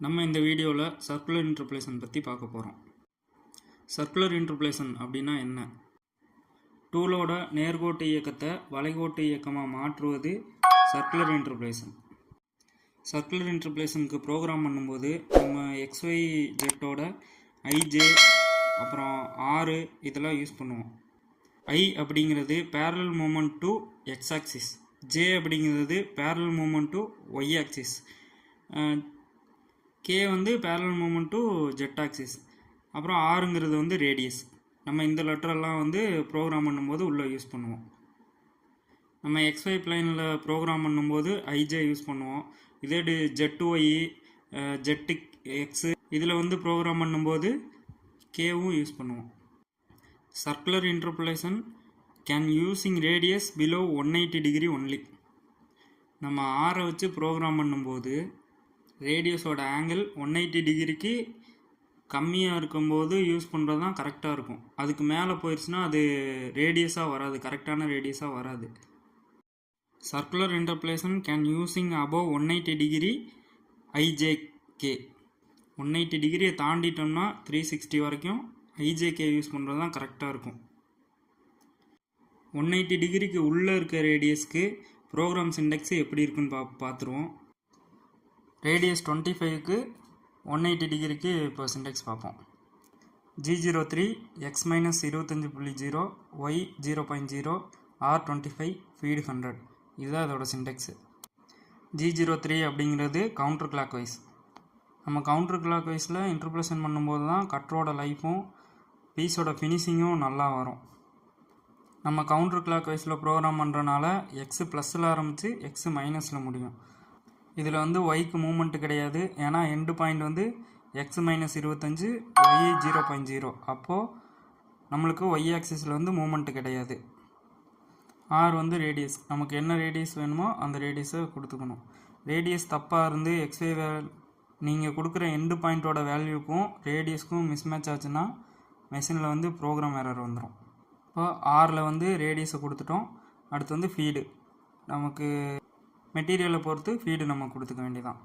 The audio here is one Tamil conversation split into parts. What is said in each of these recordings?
நம்ம இந்த வீடியோவில் சர்க்குலர் இன்டர்போலேஷன் பற்றி பார்க்க போகிறோம். சர்க்குலர் இன்டர்போலேஷன் அப்படின்னா என்ன? டூலோட நேர்கோட்டு இயக்கத்தை வளைகோட்டு இயக்கமாக மாற்றுவது சர்க்குலர் இன்டர்போலேஷன். சர்க்குலர் இன்டர்போலேஷனுக்கு ப்ரோக்ராம் பண்ணும்போது நம்ம XY ஜெட்டோட ஐஜே அப்புறம் ஆறு இதெல்லாம் யூஸ் பண்ணுவோம். ஐ அப்படிங்கிறது parallel moment to X axis, J அப்படிங்கிறது parallel moment to Y axis, K வந்து parallel moment to Z axis, அப்புறம் ஆறுங்கிறது வந்து ரேடியஸ். நம்ம இந்த லெட்டரெல்லாம் வந்து ப்ரோக்ராம் பண்ணும்போது உள்ளே யூஸ் பண்ணுவோம். நம்ம XY பிளைனில் ப்ரோக்ராம் பண்ணும்போது ஐஜே யூஸ் பண்ணுவோம். இதே ஜெட்டு ஒய், ஜெட்டு எக்ஸு இதில் வந்து ப்ரோக்ராம் பண்ணும்போது கேவும் யூஸ் பண்ணுவோம். Circular interpolation can using radius below 180 degree only. நம்ம ஆரை வச்சு ப்ரோக்ராம் பண்ணும்போது ரேடியஸோட ஆங்கிள் 180 டிகிரிக்கு கம்மியாக இருக்கும்போது யூஸ் பண்ணுறது தான் கரெக்டாக இருக்கும். அதுக்கு மேலே போயிடுச்சுன்னா அது ரேடியஸாக வராது, கரெக்டான ரேடியஸாக வராது. Circular interpolation can using above 180 degree IJK. 180 டிகிரியை தாண்டிட்டோம்னா 360 வரைக்கும் ஐஜேகே யூஸ் பண்ணுறது தான் கரெக்டாக இருக்கும். 180 டிகிரிக்கு உள்ளே இருக்க ரேடியஸ்க்கு ப்ரோக்ராம் சின்டெக்ஸ் எப்படி இருக்குன்னு பார்த்துருவோம். ரேடியஸ் 25க்கு 180 டிகிரிக்கு இப்போ சின்டெக்ஸ் பார்ப்போம். G03 x minus 25.0 y 0.0 R25 feed 100. இதுதான் அதோட சின்டெக்ஸு. G03 அப்படிங்கிறது கவுண்டர் கிளாக் வைஸ். நம்ம கவுண்டர் கிளாக் வைஸில் இன்டர்போலேஷன் பண்ணும்போது தான் கட்டரோட லைஃப்பும் பீஸோட ஃபினிஷிங்கும் நல்லா வரும். நம்ம கவுண்டர் கிளாக் வைஸில் ப்ரோக்ராம் பண்ணுறனால எக்ஸு ப்ளஸில் ஆரம்பித்து எக்ஸு மைனஸில் முடியும். இதில் வந்து ஒய்க்கு மூமெண்ட்டு கிடையாது, ஏன்னா எண்டு பாயிண்ட் வந்து எக்ஸ் மைனஸ் 25 ஒய் 0.0. அப்போது நம்மளுக்கு ஒய் ஆக்சிஸில் வந்து மூமெண்ட்டு கிடையாது. ஆர் வந்து ரேடியஸ், நமக்கு என்ன ரேடியஸ் வேணுமோ அந்த ரேடியஸை கொடுத்துக்கணும். ரேடியஸ் தப்பாக இருந்து XY நீங்கள் கொடுக்குற எண்டு பாயிண்ட்டோட வேல்யூக்கும் ரேடியஸ்க்கும் மிஸ்மேட்ச் ஆச்சுன்னா மெஷினில் வந்து ப்ரோக்ராம் எரர் வந்துடும். இப்போ ஆரில் வந்து ரேடியஸை கொடுத்துட்டோம். அடுத்து வந்து ஃபீடு, நமக்கு மெட்டீரியலை பொறுத்து ஃபீடு நம்ம கொடுத்துக்க வேண்டியதான்.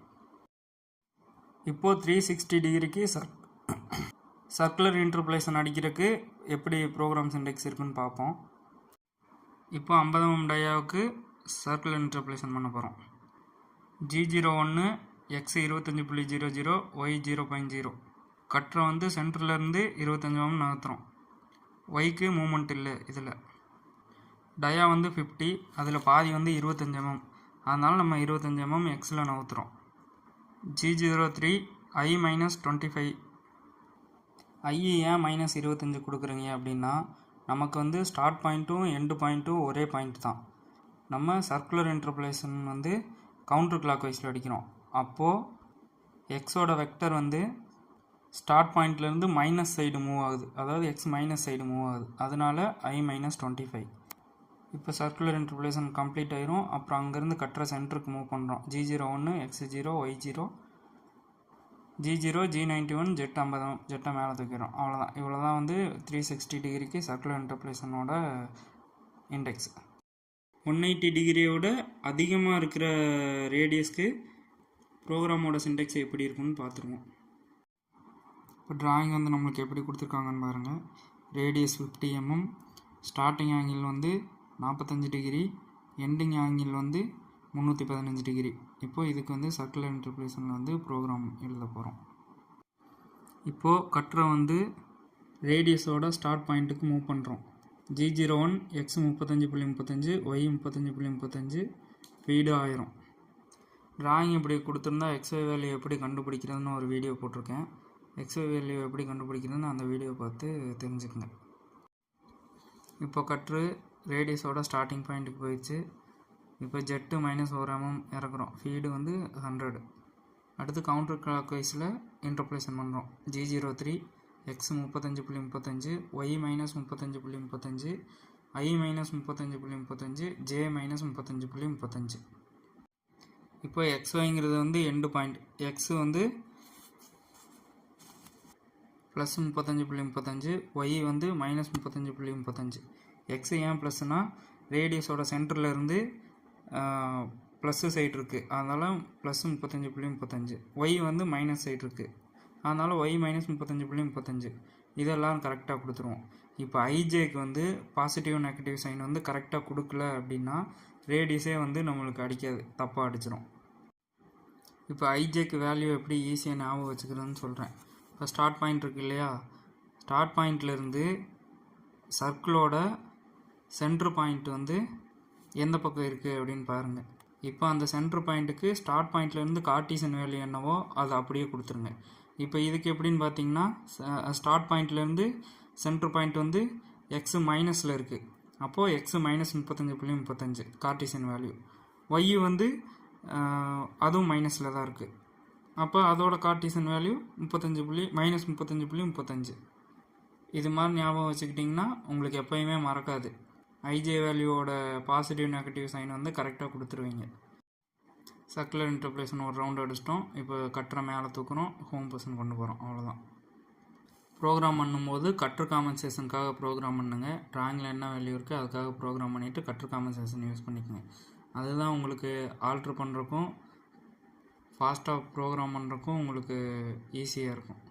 இப்போது 360 டிகிரிக்கு சர்க்குலர் இன்டர்போலேஷன் அடிக்கிறதுக்கு எப்படி ப்ரோக்ராம் சின்டெக்ஸ் இருக்குன்னு பார்ப்போம். இப்போ 50 mm டயாவுக்கு சர்க்குலர் இன்டர்போலேஷன் பண்ண போகிறோம். G01 x 25.00 y 0.0. கட்டரை வந்து சென்டர்லேருந்து 25 mm நகர்த்துறோம். ஒய்க்கு மூமெண்ட் இல்லை இதில். டயா வந்து 50, அதில் பாதி வந்து 25 mm, அதனால் நம்ம 25 mm எக்ஸில் நகர்த்துறோம். G03 I minus 25. ஐ ஏன் மைனஸ் 25 கொடுக்குறீங்க அப்படின்னா நமக்கு வந்து ஸ்டார்ட் பாயிண்ட்டும் எண்டு பாயிண்ட்டும் ஒரே பாயிண்ட் தான். நம்ம சர்க்குலர் இன்டர்போலேஷன் வந்து கவுண்டர் கிளாக் வைஸில் அடிக்கிறோம். அப்போது எக்ஸோட வெக்டர் வந்து ஸ்டார்ட் பாயிண்ட்லேருந்து மைனஸ் சைடு மூவ் ஆகுது, அதாவது எக்ஸ் மைனஸ் சைடு மூவ் ஆகுது. அதனால் I மைனஸ் 25. இப்போ சர்க்குலர் இன்டர்போலேஷன் கம்ப்ளீட் ஆயிரும். அப்புறம் அங்கேருந்து கட்டுற சென்டருக்கு மூவ் பண்ணுறோம். G01 x0 y0 G0 G91 jet 50 ஜெட்டை மேலே தூக்கிறோம். அவ்வளோதான். இவ்வளோ தான் வந்து 360 டிகிரிக்கு சர்க்குலர் இன்டர்போலேஷனோட இண்டெக்ஸ். 180 டிகிரியோட அதிகமாக இருக்கிற ரேடியஸ்க்கு ப்ரோக்ராமோட சின்டெக்ஸ் எப்படி இருக்குன்னு பார்த்துருவோம். இப்போ ட்ராயிங் வந்து நம்மளுக்கு எப்படி கொடுத்துருக்காங்கன்னு பாருங்கள். ரேடியஸ் 50 mm, ஸ்டார்டிங் ஆங்கிள் வந்து 45 டிகிரி, எண்டிங் ஆங்கிள் வந்து 315 டிகிரி. இப்போது இதுக்கு வந்து சர்க்குலர் இன்டர்போலேஷனில் வந்து ப்ரோக்ராம் எழுத போகிறோம். இப்போது கட்டரை வந்து ரேடியஸோட ஸ்டார்ட் பாயிண்ட்டுக்கு மூவ் பண்ணுறோம். G01 x 35.35 y 35.35 feed 1000. Drawing இப்படி கொடுத்துருந்தா XY வேல்யூ எப்படி கண்டுபிடிக்கிறதுன்னு ஒரு வீடியோ போட்டிருக்கேன். XY வேல்யூ எப்படி கண்டுபிடிக்கிறதுன்னு அந்த வீடியோ பார்த்து தெரிஞ்சுக்கங்க. இப்போ கட்ரு ரேடியஸோட ஸ்டார்டிங் பாயிண்ட்டுக்கு போயிடுச்சு. இப்போ ஜெட்டு மைனஸ் 1 mm இறக்குறோம். ஃபீடு வந்து 100. அடுத்து கவுண்டர் கிளாக் வைஸில் இன்டர்போலேஷன் பண்ணுறோம். G03 x 35.35 y minus 35.35 I minus 35.35 j minus 35.35. இப்போ XYங்கிறது வந்து எண்டு பாயிண்ட், எக்ஸ் வந்து ப்ளஸ் 35.35, ஒய் வந்து மைனஸ் 35.35. எக்ஸ் ஏன் ப்ளஸ்னால் ரேடியஸோட சென்டரில் இருந்து ப்ளஸ்ஸு சைடு இருக்குது, அதனால் ப்ளஸ் 35.35. ஒய் வந்து மைனஸ் சைடு இருக்குது, அதனால் ஒய் மைனஸ் 35.35. இதெல்லாம் கரெக்டாக கொடுத்துருவோம். இப்போ ஐஜேக்கு வந்து பாசிட்டிவ் நெகட்டிவ் சைன் வந்து கரெக்டாக கொடுக்கல அப்படின்னா ரேடியஸே வந்து நம்மளுக்கு அடிக்காது, தப்பாக அடிச்சிடும். இப்போ ஐஜேக்கு வேல்யூ எப்படி ஈஸியாக ஞாபகம் வச்சுக்கிறதுன்னு சொல்கிறேன். இப்போ ஸ்டார்ட் பாயிண்ட் இருக்குது இல்லையா, ஸ்டார்ட் பாயிண்ட்லேருந்து சர்க்கிளோட சென்ட்ரு பாயிண்ட் வந்து எந்த பக்கம் இருக்குது அப்படின்னு பாருங்கள். இப்போ அந்த சென்ட்ரு பாயிண்ட்டுக்கு ஸ்டார்ட் பாயிண்ட்லேருந்து கார்ட்டீசியன் வேல்யூ என்னவோ அதை அப்படியே கொடுத்துருங்க. இப்போ இதுக்கு எப்படின்னு பார்த்தீங்கன்னா, ஸ்டார்ட் பாயிண்ட்லேருந்து சென்ட்ரு பாயிண்ட் வந்து எக்ஸு மைனஸில் இருக்குது, அப்போது X minus 35.35 Cartesian value. Y வந்து அதுவும் மைனஸில் தான் இருக்குது, அப்போ அதோட கார்ட்டீசியன் வேல்யூ மைனஸ் 35.35. இது மாதிரி ஞாபகம் வச்சுக்கிட்டிங்கன்னா உங்களுக்கு எப்போயுமே மறக்காது. ஐஜே வேல்யூவோட பாசிட்டிவ் நெகட்டிவ் சைன் வந்து கரெக்டாக கொடுத்துருவீங்க. சர்க்குலர் இன்டர்போலேஷன் ஒரு ரவுண்ட் அடிச்சிட்டோம். இப்போ கட்டரை மேலே தூக்குறோம், ஹோம் பொசிஷன் கொண்டு போகிறோம், அவ்வளோதான். ப்ரோக்ராம் பண்ணும்போது கட்டர் காம்பன்சேஷனுக்காக ப்ரோக்ராம் பண்ணுங்க. ட்ராயிங்கில் என்ன வேல்யூ இருக்குது அதுக்காக ப்ரோக்ராம் பண்ணிவிட்டு கட்டர் காம்பன்சேஷன் யூஸ் பண்ணிக்கோங்க. அதுதான் உங்களுக்கு ஆல்ட்ரு பண்ணுறக்கும் ஃபாஸ்ட்டாக ப்ரோக்ராம் பண்ணுறக்கும் உங்களுக்கு ஈஸியாக இருக்கும்.